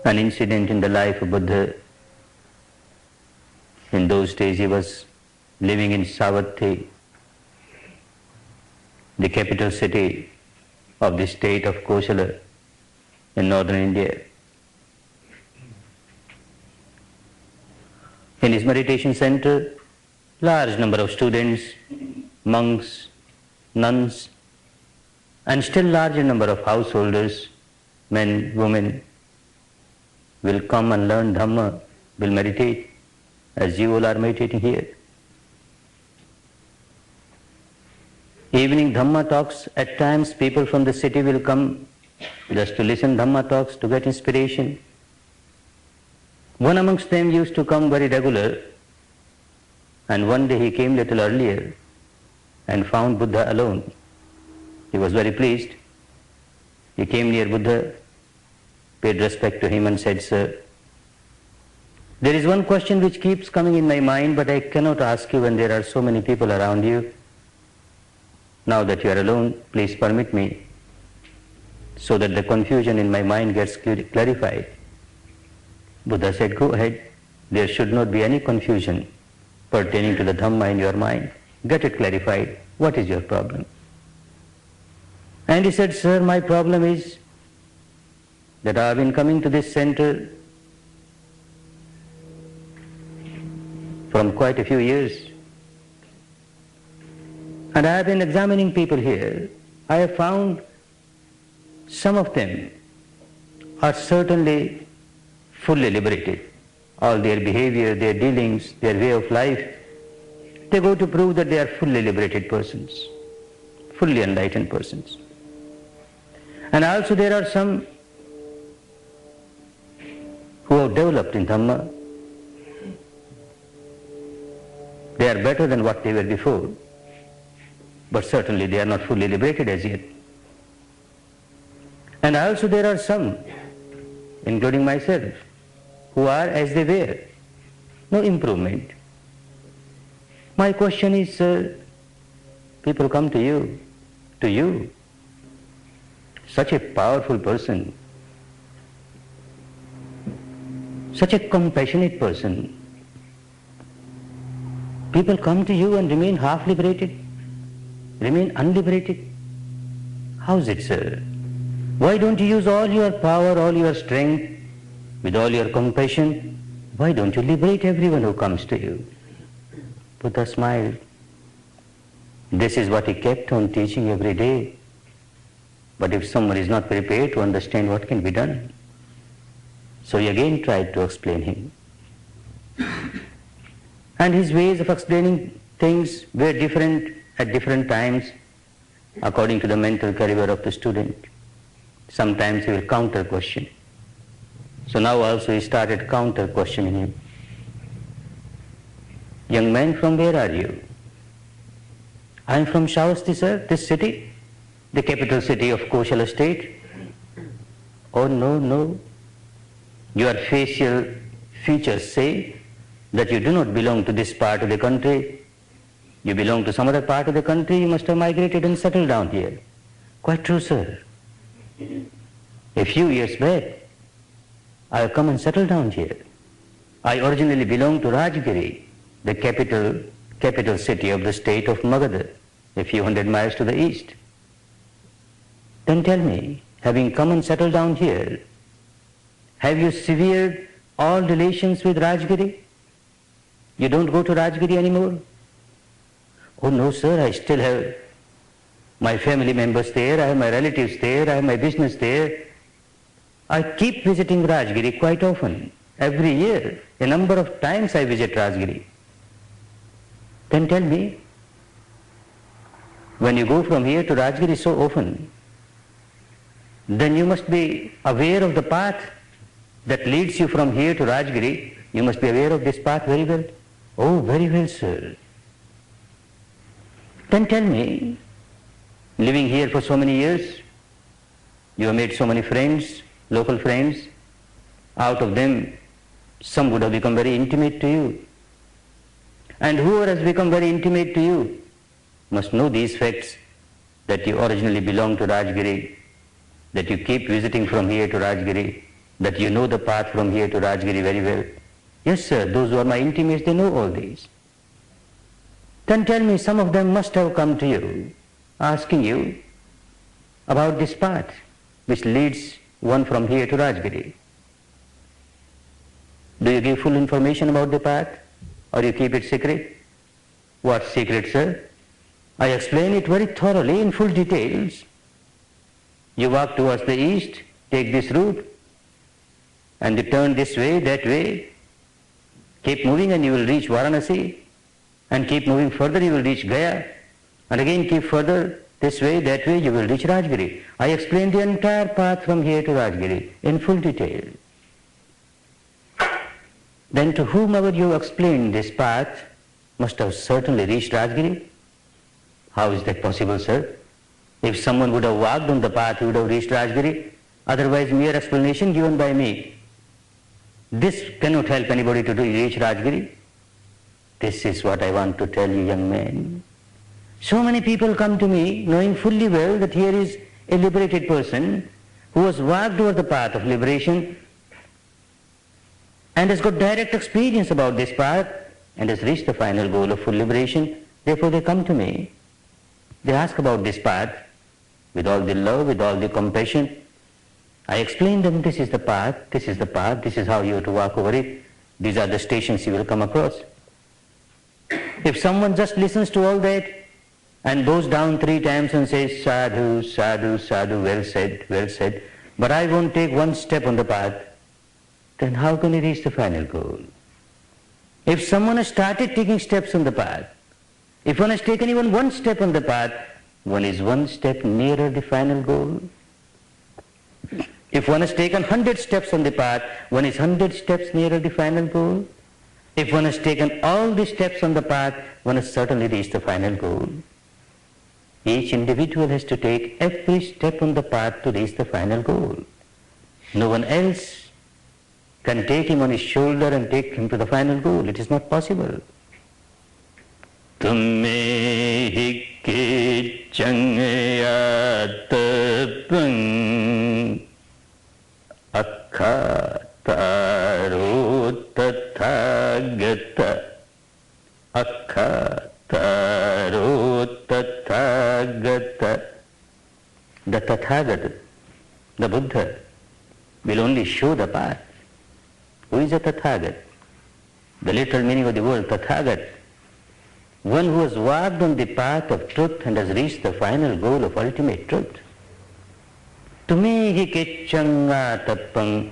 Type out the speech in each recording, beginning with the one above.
an incident in the life of Buddha. In those days he was living in Savatthi, the capital city of the state of Kosala in northern India. In his meditation center, large number of students, monks, nuns, and still larger number of householders, men, women, will come and learn Dhamma, will meditate, as you all are meditating here. Evening Dhamma talks, at times people from the city will come just to listen Dhamma talks, to get inspiration. One amongst them used to come very regular, and one day he came little earlier and found Buddha alone. He was very pleased. He came near Buddha, paid respect to him and said, "Sir, there is one question which keeps coming in my mind, but I cannot ask you when there are so many people around you. Now that you are alone, please permit me, so that the confusion in my mind gets clarified." Buddha said, "Go ahead. There should not be any confusion pertaining to the Dhamma in your mind. Get it clarified. What is your problem?" And he said, "Sir, my problem is that I have been coming to this center from quite a few years, and I have been examining people here. I have found some of them are certainly fully liberated. All their behavior, their dealings, their way of life, they go to prove that they are fully liberated persons, fully enlightened persons. And also there are some who have developed in Dhamma. They are better than what they were before, but certainly they are not fully liberated as yet. And also there are some, including myself, who are as they were, no improvement. My question is, sir, people come to you, such a powerful person, such a compassionate person. People come to you and remain half liberated, remain unliberated. How is it, sir? Why don't you use all your power, all your strength, with all your compassion? Why don't you liberate everyone who comes to you?" Buddha smiled. This is what he kept on teaching every day. But if someone is not prepared to understand what can be done, so he again tried to explain him. And his ways of explaining things were different at different times according to the mental caliber of the student. Sometimes he will counter question. So now also he started counter questioning him. "Young man, from where are you?" "I am from Shavasti, sir, this city, the capital city of Kosala state." "Oh, no. Your facial features say that you do not belong to this part of the country. You belong to some other part of the country. You must have migrated and settled down here." "Quite true, sir. A few years back, I have come and settled down here. I originally belong to Rajgiri, the capital city of the state of Magadha, a few hundred miles to the east." "Then tell me, having come and settled down here, have you severed all relations with Rajgiri? You don't go to Rajgiri anymore?" "Oh no, sir, I still have my family members there, I have my relatives there, I have my business there. I keep visiting Rajgiri quite often. Every year, a number of times I visit Rajgiri." "Then tell me, when you go from here to Rajgiri so often, then you must be aware of the path that leads you from here to Rajgiri. You must be aware of this path very well." "Oh, very well, sir." "Then tell me, living here for so many years, you have made so many friends, local friends. Out of them, some would have become very intimate to you. And whoever has become very intimate to you must know these facts, that you originally belong to Rajgiri, that you keep visiting from here to Rajgiri, that you know the path from here to Rajgiri very well. Yes, sir, those who are my intimates, they know all these. Then tell me, some of them must have come to you, asking you about this path, which leads one from here to Rajgiri. Do you give full information about the path, or you keep it secret? What secret, sir? I explain it very thoroughly in full details. You walk towards the east, take this route, and you turn this way, that way. Keep moving and you will reach Varanasi, and keep moving further, you will reach Gaya, and again keep further, this way, that way, you will reach Rajgiri. I explain the entire path from here to Rajgiri in full detail. Then to whomever you explained this path must have certainly reached Rajgiri. How is that possible, sir? If someone would have walked on the path, he would have reached Rajgiri. Otherwise, mere explanation given by me, this cannot help anybody to reach Rajgiri. This is what I want to tell you, young man. So many people come to me knowing fully well that here is a liberated person who has walked over the path of liberation and has got direct experience about this path and has reached the final goal of full liberation. Therefore they come to me. They ask about this path with all the love, with all the compassion. I explain them, this is the path, this is the path, this is how you have to walk over it. These are the stations you will come across. If someone just listens to all that and bows down 3 times and says, sadhu, sadhu, sadhu, well said, but I won't take one step on the path, then how can he reach the final goal? If someone has started taking steps on the path, if one has taken even one step on the path, one is one step nearer the final goal. If one has taken 100 steps on the path, one is 100 steps nearer the final goal. If one has taken all the steps on the path, one has certainly reached the final goal. Each individual has to take every step on the path to reach the final goal. No one else can take him on his shoulder and take him to the final goal. It is not possible. Tumme hikke changayatapang akkhataro tathagata akkhataro tathagata. The Tathagata, the Buddha, will only show the path. Who is a Tathagat? The literal meaning of the word Tathagat, one who has walked on the path of truth and has reached the final goal of ultimate truth. Tumehi kechanga tappang.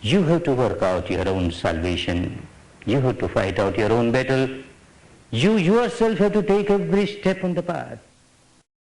You have to work out your own salvation. You have to fight out your own battle. You yourself have to take every step on the path.